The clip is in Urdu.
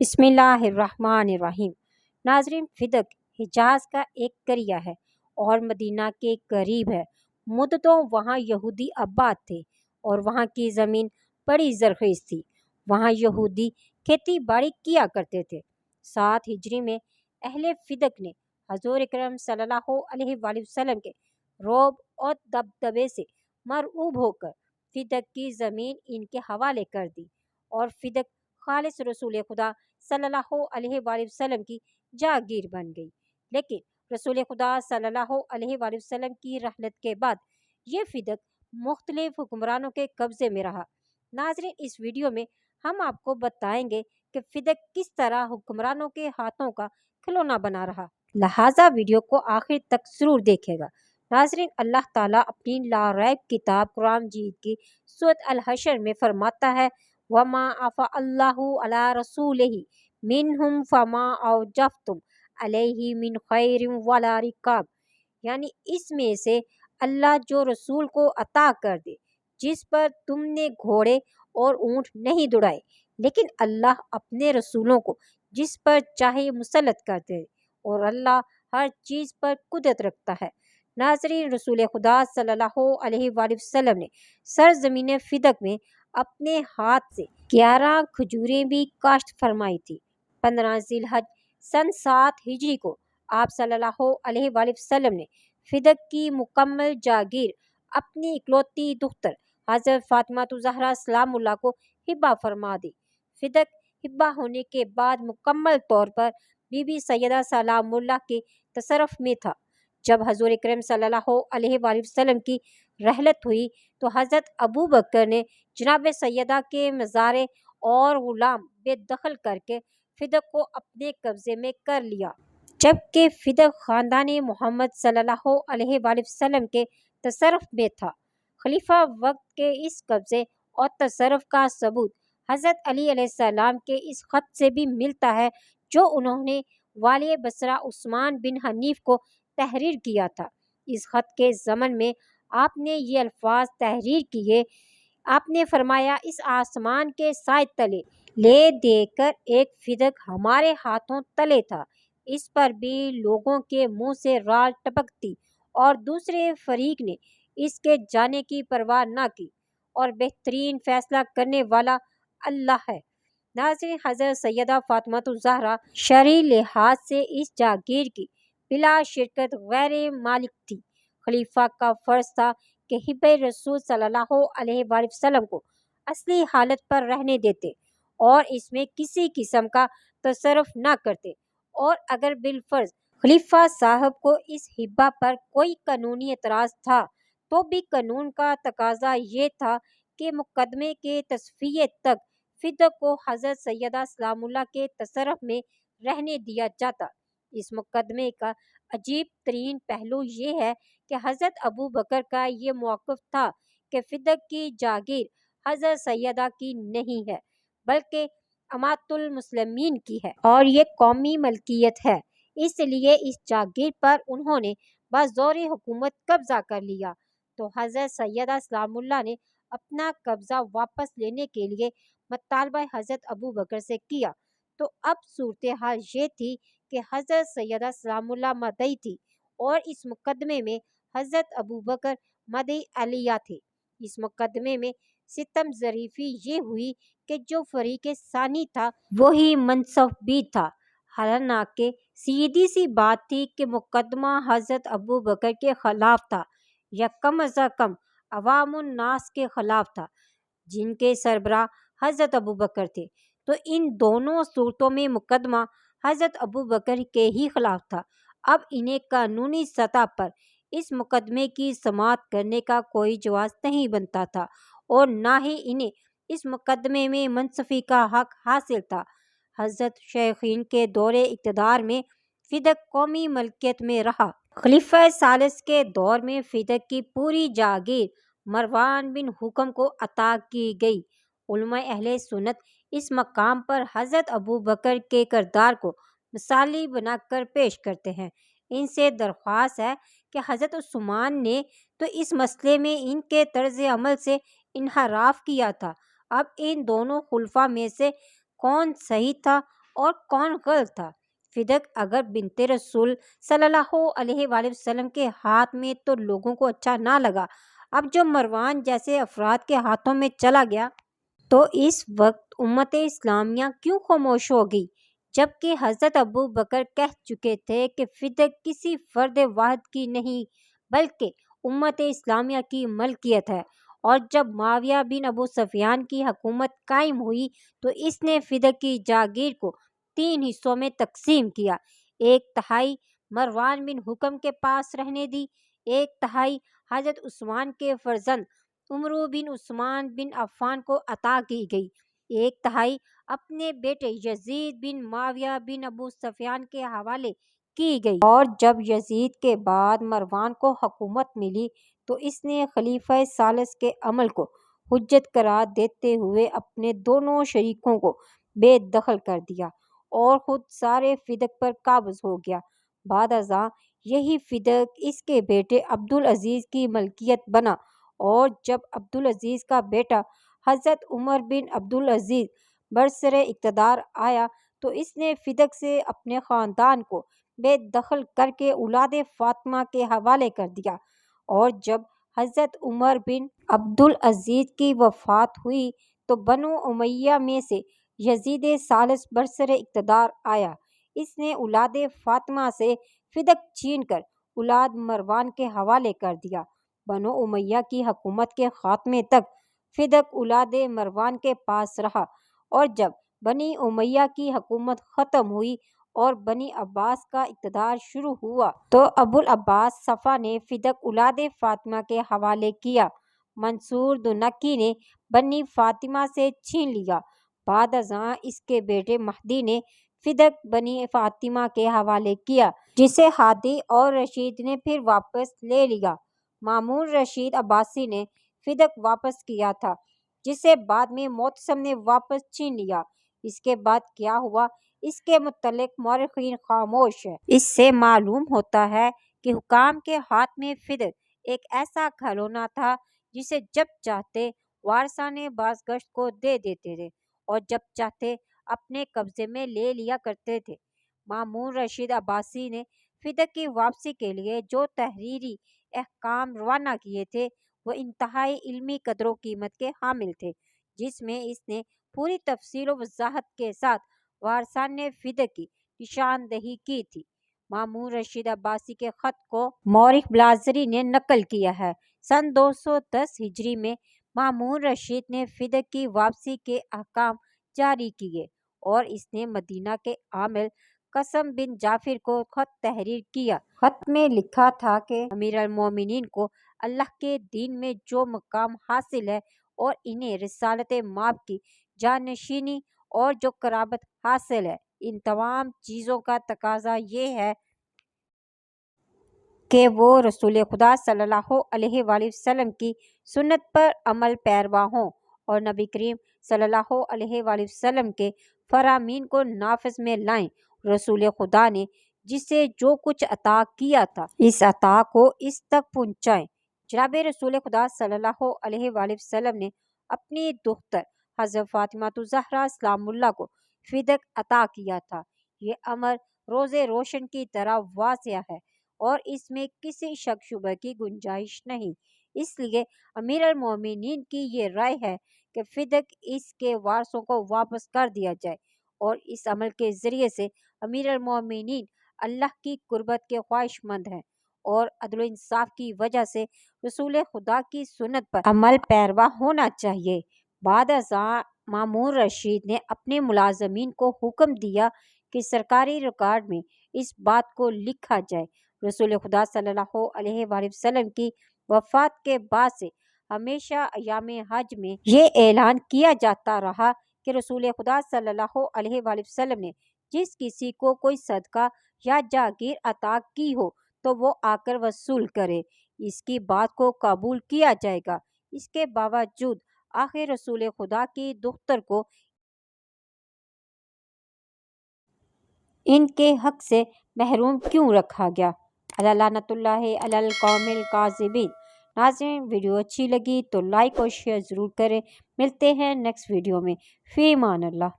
بسم اللہ الرحمن الرحیم۔ ناظرین، فدق حجاز کا ایک قریہ ہے اور مدینہ کے قریب ہے۔ مدتوں وہاں یہودی آباد تھے اور وہاں کی زمین بڑی زرخیز تھی۔ وہاں یہودی کھیتی باڑی کیا کرتے تھے۔ 7 ہجری میں اہل فدق نے حضور اکرم صلی اللہ علیہ وآلہ وسلم کے رعب اور دبدبے سے مرعوب ہو کر فدق کی زمین ان کے حوالے کر دی اور فدق خالص رسول خدا صلی اللہ علیہ وآلہ وسلم کی جاگیر بن گئی۔ لیکن رسول خدا صلی اللہ علیہ وآلہ وسلم کی رحلت کے بعد یہ فدق مختلف حکمرانوں کے قبضے میں رہا۔ ناظرین، اس ویڈیو میں ہم آپ کو بتائیں گے کہ فدق کس طرح حکمرانوں کے ہاتھوں کا کھلونا بنا رہا، لہٰذا ویڈیو کو آخر تک ضرور دیکھے گا۔ ناظرین، اللہ تعالیٰ اپنی لاریب کتاب قرآن مجید کی سورۃ الحشر میں فرماتا ہے وَمَا أَفَاءَ اللَّهُ عَلَىٰ رَسُولِهِ مِنْهُمْ فَمَا أَوْجَفْتُمْ عَلَيْهِ مِنْ خَيْرٍ وَلَا رِقَابٍ، یعنی اس میں سے اللہ جو رسول کو عطا کر دے جس پر تم نے گھوڑے اور اونٹ نہیں دوڑائے، لیکن اللہ اپنے رسولوں کو جس پر چاہے مسلط کرتے اور اللہ ہر چیز پر قدرت رکھتا ہے۔ ناظرین، رسول خدا صلی اللہ علیہ وآلہ وسلم نے سرزمین فدق میں اپنے ہاتھ سے 11 کھجوریں بھی کاشت فرمائی تھی۔ 15 ذی الحج سن 7 ہجری کو آپ صلی اللہ علیہ وآلہ وسلم نے فدق کی مکمل جاگیر اپنی اکلوتی دختر حضرت فاطمہ الزہرا سلام اللہ کو ہبہ فرما دی۔ فدق ہبہ ہونے کے بعد مکمل طور پر بی بی سیدہ سلام اللہ کے تصرف میں تھا۔ جب حضور اکرم صلی اللہ علیہ وآلہ وسلم کی رحلت ہوئی تو حضرت ابوبکر نے جناب سیدہ کے مزارع اور غلام بے دخل کر کے فدق کو اپنے قبضے میں کر لیا، جبکہ فدق خاندان محمد صلی اللہ علیہ وآلہ وسلم کے تصرف میں تھا۔ خلیفہ وقت کے اس قبضے اور تصرف کا ثبوت حضرت علی علیہ السلام کے اس خط سے بھی ملتا ہے جو انہوں نے والی بصرہ عثمان بن حنیف کو تحریر کیا تھا۔ اس خط کے ضمن میں آپ نے یہ الفاظ تحریر کیے، آپ نے فرمایا اس آسمان کے سائے تلے لے دے کر ایک فدق ہمارے ہاتھوں تلے تھا، اس پر بھی لوگوں کے منہ سے رال ٹپکتی اور دوسرے فریق نے اس کے جانے کی پرواہ نہ کی، اور بہترین فیصلہ کرنے والا اللہ ہے۔ ناظرین، حضرت سیدہ فاطمہ الزہرا شرعی لحاظ سے اس جاگیر کی بلا شرکت غیر مالک تھی۔ خلیفہ کا فرض تھا کہ حبہ رسول صلی اللہ علیہ وآلہ وسلم کو اصلی حالت پر رہنے دیتے اور اس میں کسی قسم کا تصرف نہ کرتے، اور اگر بالفرض خلیفہ صاحب کو اس حبہ پر کوئی قانونی اعتراض تھا تو بھی قانون کا تقاضا یہ تھا کہ مقدمے کے تصفیے تک فدق کو حضرت سیدہ سلام اللہ کے تصرف میں رہنے دیا جاتا۔ اس مقدمے کا عجیب ترین پہلو یہ ہے کہ حضرت ابوبکر کا یہ موقف تھا کہ فدق کی جاگیر حضرت سیدہ کی نہیں ہے بلکہ امات المسلمین کی ہے اور یہ قومی ملکیت ہے، اس لیے اس جاگیر پر انہوں نے بزور حکومت قبضہ کر لیا۔ تو حضرت سیدہ سلام اللہ نے اپنا قبضہ واپس لینے کے لیے مطالبہ حضرت ابوبکر سے کیا۔ تو اب صورتحال یہ تھی کہ حضرت سیدہ سلام اللہ مدعی تھی اور اس مقدمے میں حضرت ابوبکر مدعی علیہ تھے۔ اس مقدمے میں ستم ظریفی یہ ہوئی کہ جو فریق ثانی تھا وہی منصف بھی تھا، حالانکہ سیدھی سی بات تھی کہ مقدمہ حضرت ابوبکر کے خلاف تھا یا کم از کم عوام الناس کے خلاف تھا جن کے سربراہ حضرت ابوبکر تھے۔ تو ان دونوں صورتوں میں مقدمہ حضرت ابوبکر کے ہی خلاف تھا۔ اب انہیں قانونی سطح پر اس مقدمے کی سماعت کرنے کا کوئی جواز نہیں بنتا تھا اور نہ ہی انہیں اس مقدمے میں منصفی کا حق حاصل تھا۔ حضرت شیخین کے دور اقتدار میں فدق قومی ملکیت میں رہا۔ خلیفہ ثالث کے دور میں فدق کی پوری جاگیر مروان بن حکم کو عطا کی گئی۔ علماء اہل سنت اس مقام پر حضرت ابوبکر کے کردار کو مثالی بنا کر پیش کرتے ہیں۔ ان سے درخواست ہے کہ حضرت عثمان نے تو اس مسئلے میں ان کے طرز عمل سے انحراف کیا تھا، اب ان دونوں خلفاء میں سے کون صحیح تھا اور کون غلط تھا؟ فدق اگر بنت رسول صلی اللہ علیہ وآلہ وسلم کے ہاتھ میں تو لوگوں کو اچھا نہ لگا، اب جو مروان جیسے افراد کے ہاتھوں میں چلا گیا تو اس وقت امت اسلامیہ کیوں خاموش ہو گئی؟ جبکہ حضرت ابو بکر کہہ چکے تھے کہ فدق کسی فرد واحد کی نہیں بلکہ امت اسلامیہ کی ملکیت ہے، اور جب معاویہ بن ابو سفیان کی حکومت قائم ہوئی تو اس نے فدق کی جاگیر کو 3 حصوں میں تقسیم کیا، 1/3 مروان بن حکم کے پاس رہنے دی، 1/3 حضرت عثمان کے فرزند عمر بن عثمان بن عفان کو عطا کی گئی، 1/3 اپنے بیٹے یزید بن معاویہ بن ابو سفیان کے حوالے کی گئی۔ اور جب یزید کے بعد مروان کو حکومت ملی تو اس نے خلیفہ ثالث کے عمل کو حجت قرار دیتے ہوئے اپنے دونوں شریکوں کو بے دخل کر دیا اور خود سارے فدق پر قابض ہو گیا۔ بعد ازاں یہی فدق اس کے بیٹے عبدالعزیز کی ملکیت بنا، اور جب عبدالعزیز کا بیٹا حضرت عمر بن عبدالعزیز برسر اقتدار آیا تو اس نے فدق سے اپنے خاندان کو بے دخل کر کے اولاد فاطمہ کے حوالے کر دیا، اور جب حضرت عمر بن عبدالعزیز کی وفات ہوئی تو بنو امیہ میں سے یزید ثالث برسر اقتدار آیا، اس نے اولاد فاطمہ سے فدق چھین کر اولاد مروان کے حوالے کر دیا۔ بنو امیہ کی حکومت کے خاتمے تک فدق اولاد مروان کے پاس رہا، اور جب بنی امیہ کی حکومت ختم ہوئی اور بنی عباس کا اقتدار شروع ہوا تو ابو العباس صفا نے فدق اولاد فاطمہ کے حوالے کیا، منصور دنکی نے بنی فاطمہ سے چھین لیا، بعد ازاں اس کے بیٹے مہدی نے فدق بنی فاطمہ کے حوالے کیا، جسے ہادی اور رشید نے پھر واپس لے لیا۔ مامون رشید عباسی نے فدق واپس کیا تھا، جسے بعد میں معتصم نے واپس چھین لیا۔ اس کے بعد کیا ہوا اس کے متعلق مورخین خاموش ہیں۔ اس سے معلوم ہوتا ہے کہ حکام کے ہاتھ میں فدق ایک ایسا کھلونا تھا جسے جب چاہتے وارثان بازگشت کو دے دیتے تھے اور جب چاہتے اپنے قبضے میں لے لیا کرتے تھے۔ مامون رشید عباسی نے فدق کی واپسی کے لیے جو تحریری احکام روانہ کیے تھے وہ انتہائی علمی قدر و قیمت کے حامل تھے، جس میں اس نے پوری تفصیل و وضاحت کے ساتھ وارثان فدق کی نشاندہی کی تھی۔ مامون رشید عباسی کے خط کو مورخ بلازری نے نقل کیا ہے۔ سن 210 ہجری میں مامون رشید نے فدق کی واپسی کے احکام جاری کیے اور اس نے مدینہ کے عامل قاسم بن جعفر کو خط تحریر کیا۔ خط میں لکھا تھا کہ امیر المومنین کو اللہ کے دین میں جو مقام حاصل ہے اور انہیں رسالت مآب کی جانشینی اور جو قرابت حاصل ہے، ان تمام چیزوں کا تقاضا یہ ہے کہ وہ رسول خدا صلی اللہ علیہ وآلہ وسلم کی سنت پر عمل پیرا ہوں اور نبی کریم صلی اللہ علیہ وآلہ وسلم کے فرامین کو نافذ میں لائیں۔ رسول خدا نے جسے جو کچھ عطا کیا تھا اس عطا کو اس تک پہنچائیں۔ جناب رسول خدا صلی اللہ علیہ وآلہ وسلم نے اپنی دختر حضرت فاطمہ الزہرا سلام اللہ کو فدق عطا کیا تھا۔ یہ امر روز روشن کی طرح واضح ہے اور اس میں کسی شک شبہ کی گنجائش نہیں، اس لیے امیر المومنین کی یہ رائے ہے کہ فدق اس کے وارثوں کو واپس کر دیا جائے، اور اس عمل کے ذریعے سے امیر المومنین اللہ کی قربت کے خواہش مند ہیں اور عدل و انصاف کی وجہ سے رسول خدا کی سنت پر عمل پیرا ہونا چاہیے۔ بعد ازاں مامون رشید نے اپنے ملازمین کو حکم دیا کہ سرکاری ریکارڈ میں اس بات کو لکھا جائے۔ رسول خدا صلی اللہ علیہ وآلہ وسلم کی وفات کے بعد سے ہمیشہ ایام حج میں یہ اعلان کیا جاتا رہا کہ رسول خدا صلی اللہ علیہ وآلہ وسلم نے جس کسی کو کوئی صدقہ یا جاگیر عطا کی ہو تو وہ آ کر وصول کرے، اس کی بات کو قبول کیا جائے گا۔ اس کے باوجود آخر رسول خدا کی دختر کو ان کے حق سے محروم کیوں رکھا گیا؟ لعنت اللہ علی القوم الکاذبین۔ ناظرین، ویڈیو اچھی لگی تو لائک اور شیئر ضرور کریں۔ ملتے ہیں نیکسٹ ویڈیو میں۔ فی امان اللہ۔